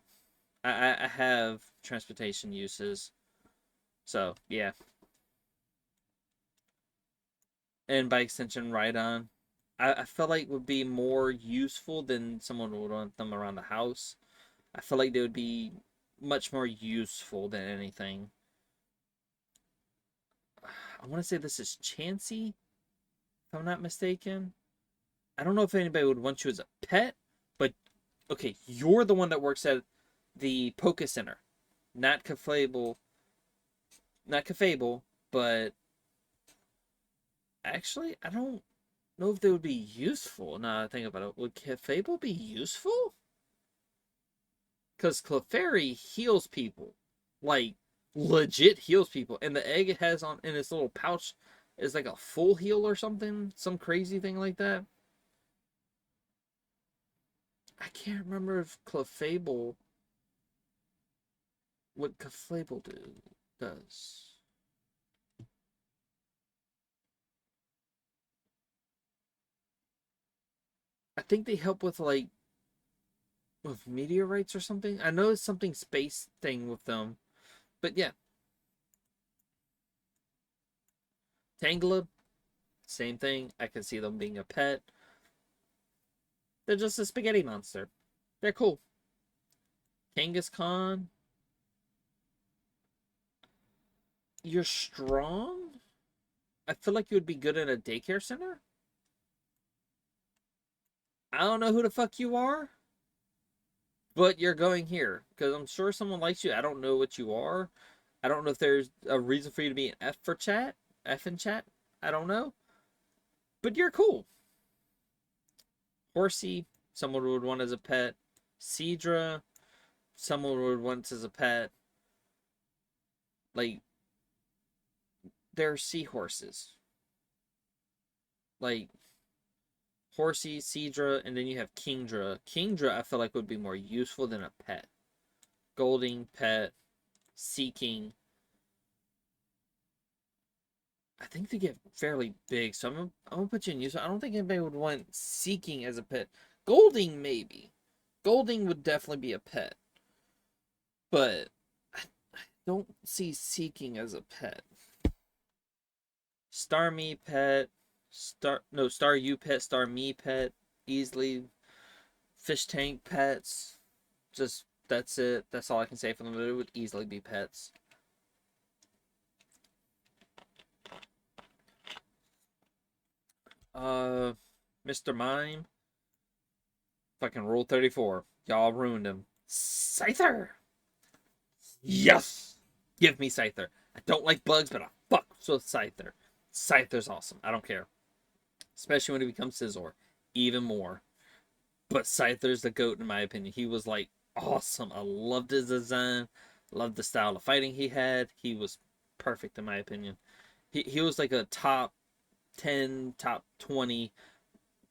I have transportation uses. So, yeah. And by extension, Rhydon. I feel like would be more useful than someone would want them around the house. I feel like they would be much more useful than anything. I want to say this is Chansey, if I'm not mistaken. I don't know if anybody would want you as a pet, but okay, you're the one that works at the Poke Center. Not Cafable, but actually, I don't know if they would be useful. Now I think about it. Would Cafable be useful? Because Clefairy heals people. Like, legit heals people. And the egg it has on in its little pouch is like a full heal or something. Some crazy thing like that. I can't remember if Clefable... What Clefable does. I think they help with like with meteorites or something. I know it's something space thing with them. But yeah. Tangela, same thing. I can see them being a pet. They're just a spaghetti monster. They're cool. Kangaskhan. You're strong? I feel like you would be good in a daycare center. I don't know who the fuck you are, but you're going here because I'm sure someone likes you. I don't know what you are. I don't know if there's a reason for you to be an F in chat. I don't know, but you're cool. Horsey, someone would want as a pet. Seadra, someone would want as a pet. Like, they're seahorses. Like, Horsey, Seadra, and then you have Kingdra. Kingdra, I feel like would be more useful than a pet. Golding, pet, Seeking. I think they get fairly big, so I'm gonna put you in use. I don't think anybody would want Seeking as a pet. Golding, maybe. Golding would definitely be a pet. But I don't see Seeking as a pet. Starmie pet. Staryu pet, Starmie pet. Easily. Fish tank pets. Just, that's it. That's all I can say for them. It would easily be pets. Mr. Mime. Fucking Rule 34. Y'all ruined him. Scyther! Yes! Give me Scyther. I don't like bugs, but I fuck with Scyther. Scyther's awesome. I don't care. Especially when he becomes Scizor. Even more. But Scyther's the GOAT in my opinion. He was like awesome. I loved his design. Loved the style of fighting he had. He was perfect in my opinion. He was like a top 10, top 20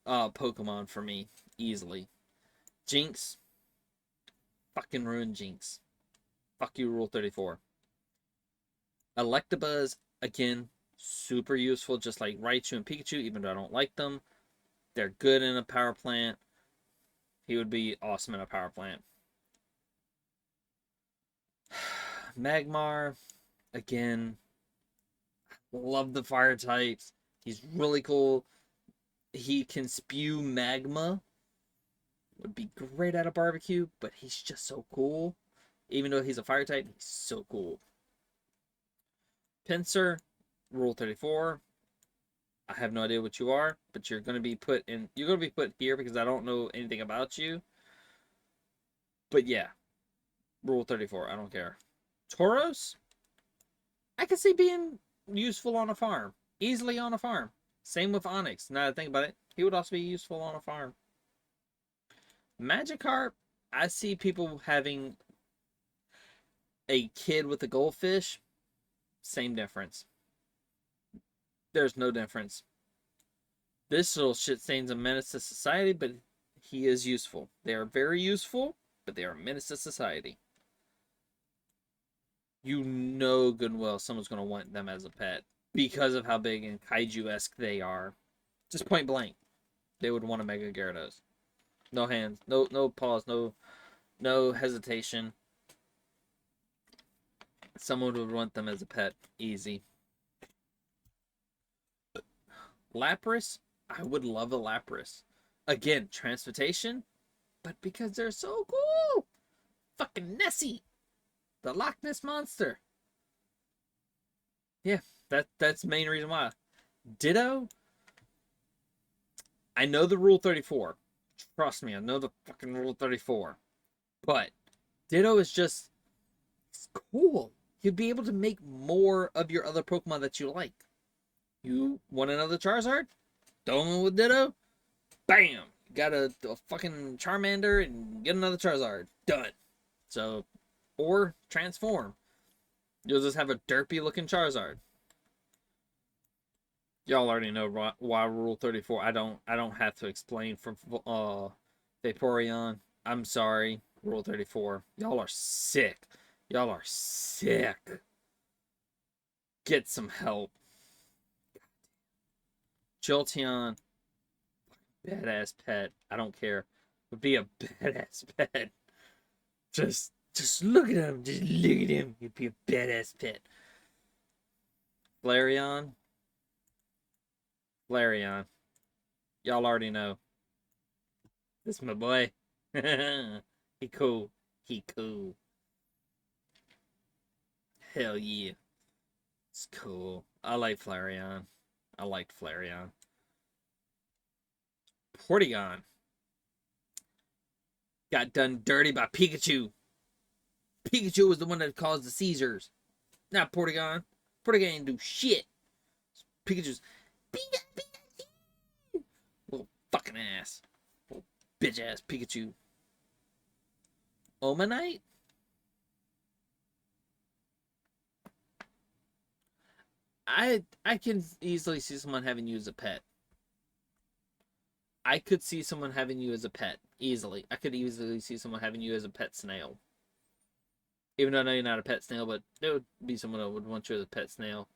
Pokemon for me. Easily. Jinx. Fucking ruined Jinx. Fuck you, Rule 34. Electabuzz, again, super useful, just like Raichu and Pikachu, even though I don't like them. They're good in a power plant. He would be awesome in a power plant. Magmar, again, love the fire types. He's really cool. He can spew magma. Would be great at a barbecue, but he's just so cool. Even though he's a fire type, he's so cool. Pinsir, Rule 34. I have no idea what you are, but you're gonna be put in. You're gonna be put here because I don't know anything about you. But yeah, Rule 34. I don't care. Tauros, I can see being useful on a farm, easily on a farm. Same with Onyx. Now that I think about it, he would also be useful on a farm. Magikarp, I see people having a kid with a goldfish. Same difference. There's no difference. This little shit stain's a menace to society, but he is useful. They are very useful, but they are a menace to society. You know good and well someone's going to want them as a pet because of how big and kaiju-esque they are. Just point blank. They would want a Mega Gyarados. No hands, no pause, no hesitation. Someone would want them as a pet. Easy. Lapras, I would love a Lapras. Again, transportation, but because they're so cool. Fucking Nessie, the Loch Ness Monster. Yeah, that's the main reason why. Ditto, I know the Rule 34. Trust me, I know the fucking Rule 34. But Ditto is just, it's cool. You'd be able to make more of your other Pokemon that you like. You want another Charizard? Throw him with Ditto. Bam! Got a fucking Charmander and get another Charizard. Done. So, or transform. You'll just have a derpy looking Charizard. Y'all already know why Rule 34. I don't have to explain from Vaporeon. I'm sorry, Rule 34. Y'all are sick. Y'all are sick. Get some help. Jolteon, badass pet. I don't care. Would be a badass pet. Just look at him. Just look at him. He'd be a badass pet. Flareon. Flareon. Y'all already know. This is my boy. He cool. He cool. Hell yeah. It's cool. I like Flareon. I liked Flareon. Porygon. Got done dirty by Pikachu. Pikachu was the one that caused the seizures. Not Porygon. Porygon didn't do shit. Pikachu's little fucking ass. Little bitch ass Pikachu. Omanite? I can easily see someone having you as a pet. I could see someone having you as a pet. Easily. I could easily see someone having you as a pet snail. Even though I know you're not a pet snail, but there would be someone that would want you as a pet snail.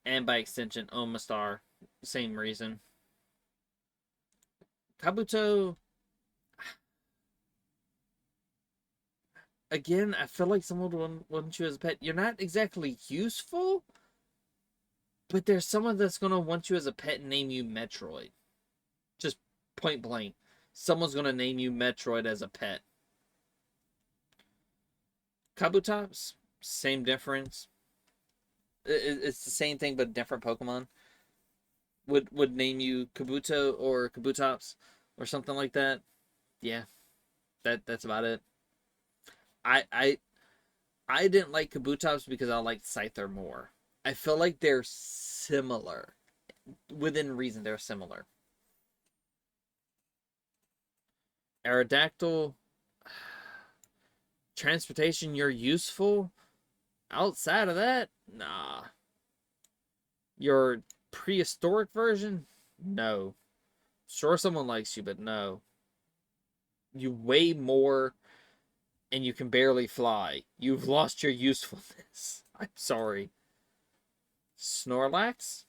And by extension, Omastar. Same reason. Kabuto. Again, I feel like someone would want you as a pet. You're not exactly useful, but there's someone that's going to want you as a pet and name you Metroid. Just point blank. Someone's going to name you Metroid as a pet. Kabutops, same difference. It's the same thing, but different Pokemon. Would name you Kabuto or Kabutops or something like that. Yeah, that's about it. I didn't like Kabutops because I liked Scyther more. I feel like they're similar. within reason, they're similar. Aerodactyl, transportation, you're useful. Outside of that, nah. Your prehistoric version, no. Sure, someone likes you, but no. You weigh more and you can barely fly. You've lost your usefulness. I'm sorry. Snorlax?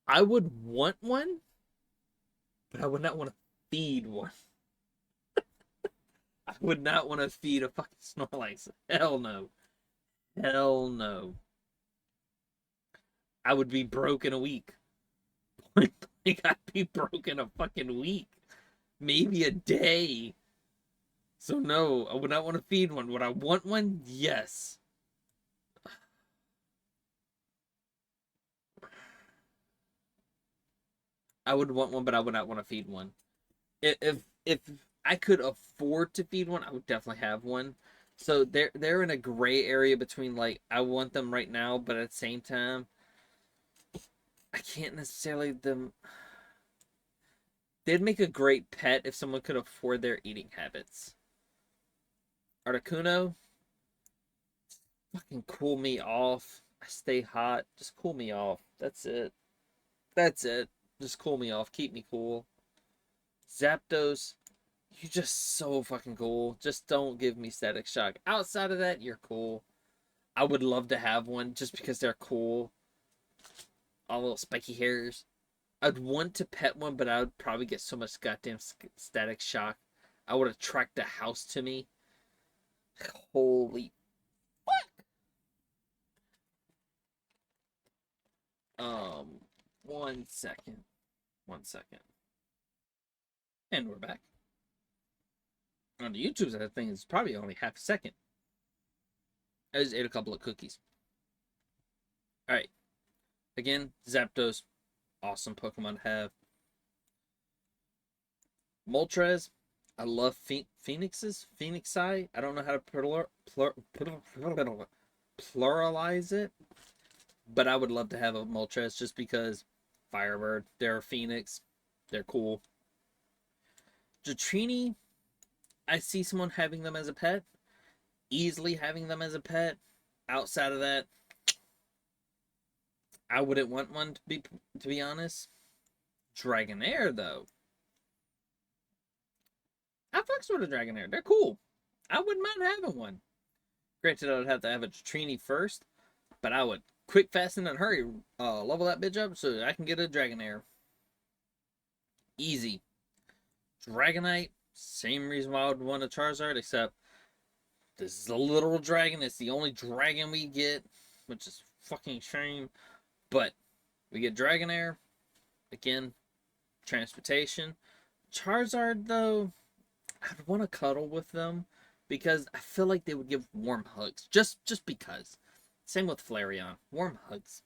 I would want one, but I would not want to feed one. I would not want to feed a fucking Snorlax. Hell no. Hell no. I would be broke in a week. Like, I'd be broke in a fucking week. Maybe a day. So no, I would not want to feed one. Would I want one? Yes. I would want one, but I would not want to feed one. If I could afford to feed one, I would definitely have one. So they're in a gray area between like I want them right now, but at the same time, I can't necessarily them. They'd make a great pet if someone could afford their eating habits. Articuno, fucking cool me off. I stay hot. Just cool me off. That's it. That's it. Just cool me off. Keep me cool. Zapdos, you're just so fucking cool. Just don't give me Static Shock. Outside of that, you're cool. I would love to have one just because they're cool. All little spiky hairs. I'd want to pet one, but I would probably get so much goddamn Static Shock. I would attract a house to me. Holy fuck. Um, 1 second. 1 second. And we're back. On the YouTube side of things, it's probably only half a second. I just ate a couple of cookies. Alright. Again, Zapdos. Awesome Pokemon to have. Moltres. I love Phoenixes. Phoenixi. I don't know how to pluralize it. But I would love to have a Moltres just because Firebird. They're a Phoenix. They're cool. Dratini. I see someone having them as a pet. Easily having them as a pet. Outside of that, I wouldn't want one to be honest. Dragonair though. I fucks with a Dragonair. They're cool. I wouldn't mind having one. Granted, I would have to have a Trini first, but I would quick, fast, and in a hurry level that bitch up so that I can get a Dragonair. Easy. Dragonite, same reason why I would want a Charizard, except this is a literal dragon. It's the only dragon we get, which is fucking shame. But we get Dragonair. Again, transportation. Charizard, though, I'd want to cuddle with them because I feel like they would give warm hugs. Just because. Same with Flareon. Warm hugs.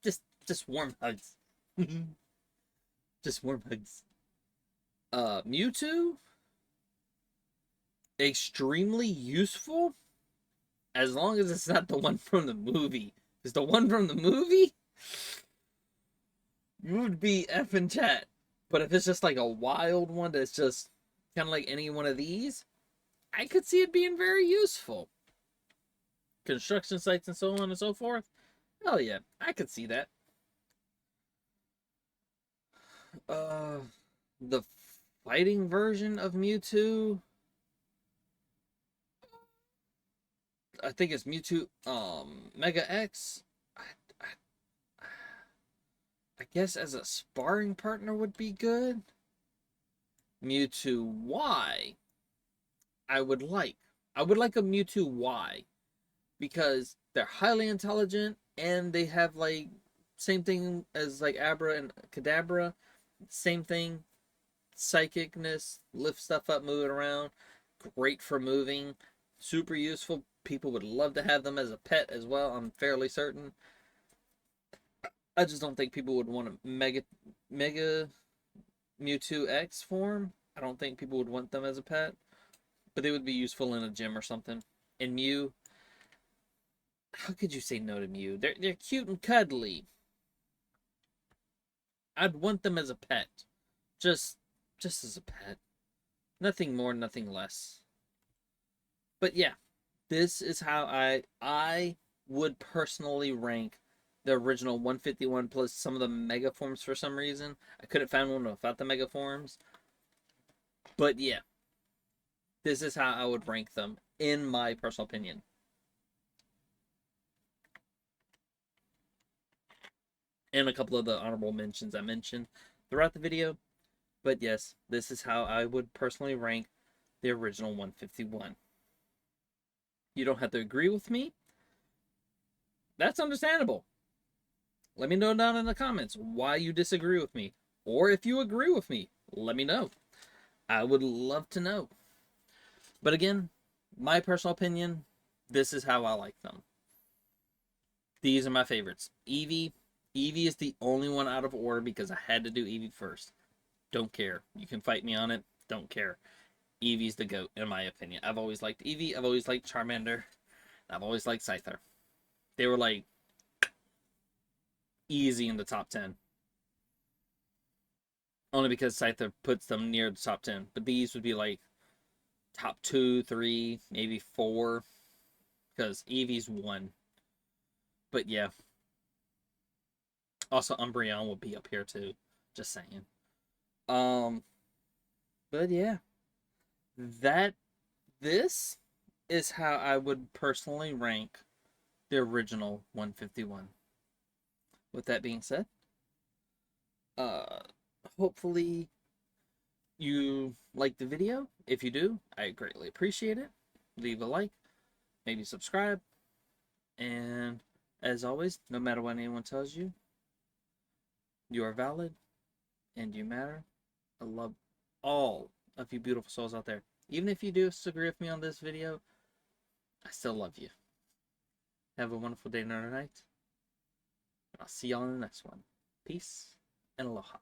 Just warm hugs. Just warm hugs. Mewtwo, extremely useful as long as it's not the one from the movie. Is the one from the movie? You would be effing chat. But if it's just like a wild one that's just kind of like any one of these, I could see it being very useful. Construction sites and so on and so forth. Hell yeah, I could see that. The fighting version of Mewtwo, I think it's Mewtwo Mega X. I guess as a sparring partner would be good. Mewtwo Y, I would like. I would like a Mewtwo Y because they're highly intelligent and they have like same thing as like Abra and Kadabra. Same thing. Psychicness, lift stuff up, move it around. Great for moving. Super useful. People would love to have them as a pet as well, I'm fairly certain. I just don't think people would want a Mega Mewtwo X form. I don't think people would want them as a pet. But they would be useful in a gym or something. And Mew, how could you say no to Mew? They're cute and cuddly. I'd want them as a pet. Just just as a pet. Nothing more, nothing less. But yeah, this is how I would personally rank the original 151 plus some of the mega forms for some reason. I couldn't find one without the mega forms. But yeah, this is how I would rank them in my personal opinion. And a couple of the honorable mentions I mentioned throughout the video. But yes, this is how I would personally rank the original 151. You don't have to agree with me. That's understandable. Let me know down in the comments why you disagree with me. Or if you agree with me, let me know. I would love to know. But again, my personal opinion, this is how I like them. These are my favorites. Eevee. Eevee is the only one out of order because I had to do Eevee first. Don't care. You can fight me on it. Don't care. Eevee's the GOAT, in my opinion. I've always liked Eevee. I've always liked Charmander. I've always liked Scyther. They were like easy in the top 10. Only because Scyther puts them near the top 10. But these would be like top 2, 3, maybe 4. Because Eevee's 1. But yeah. Also, Umbreon will be up here too. Just saying. Um, but yeah. That this is how I would personally rank the original 151. With that being said, uh hopefully you like the video. If you do, I greatly appreciate it. Leave a like, maybe subscribe, and as always, no matter what anyone tells you, you are valid and you matter. I love all of you beautiful souls out there. Even if you do disagree with me on this video, I still love you. Have a wonderful day and night. I'll see y'all in the next one. Peace and aloha.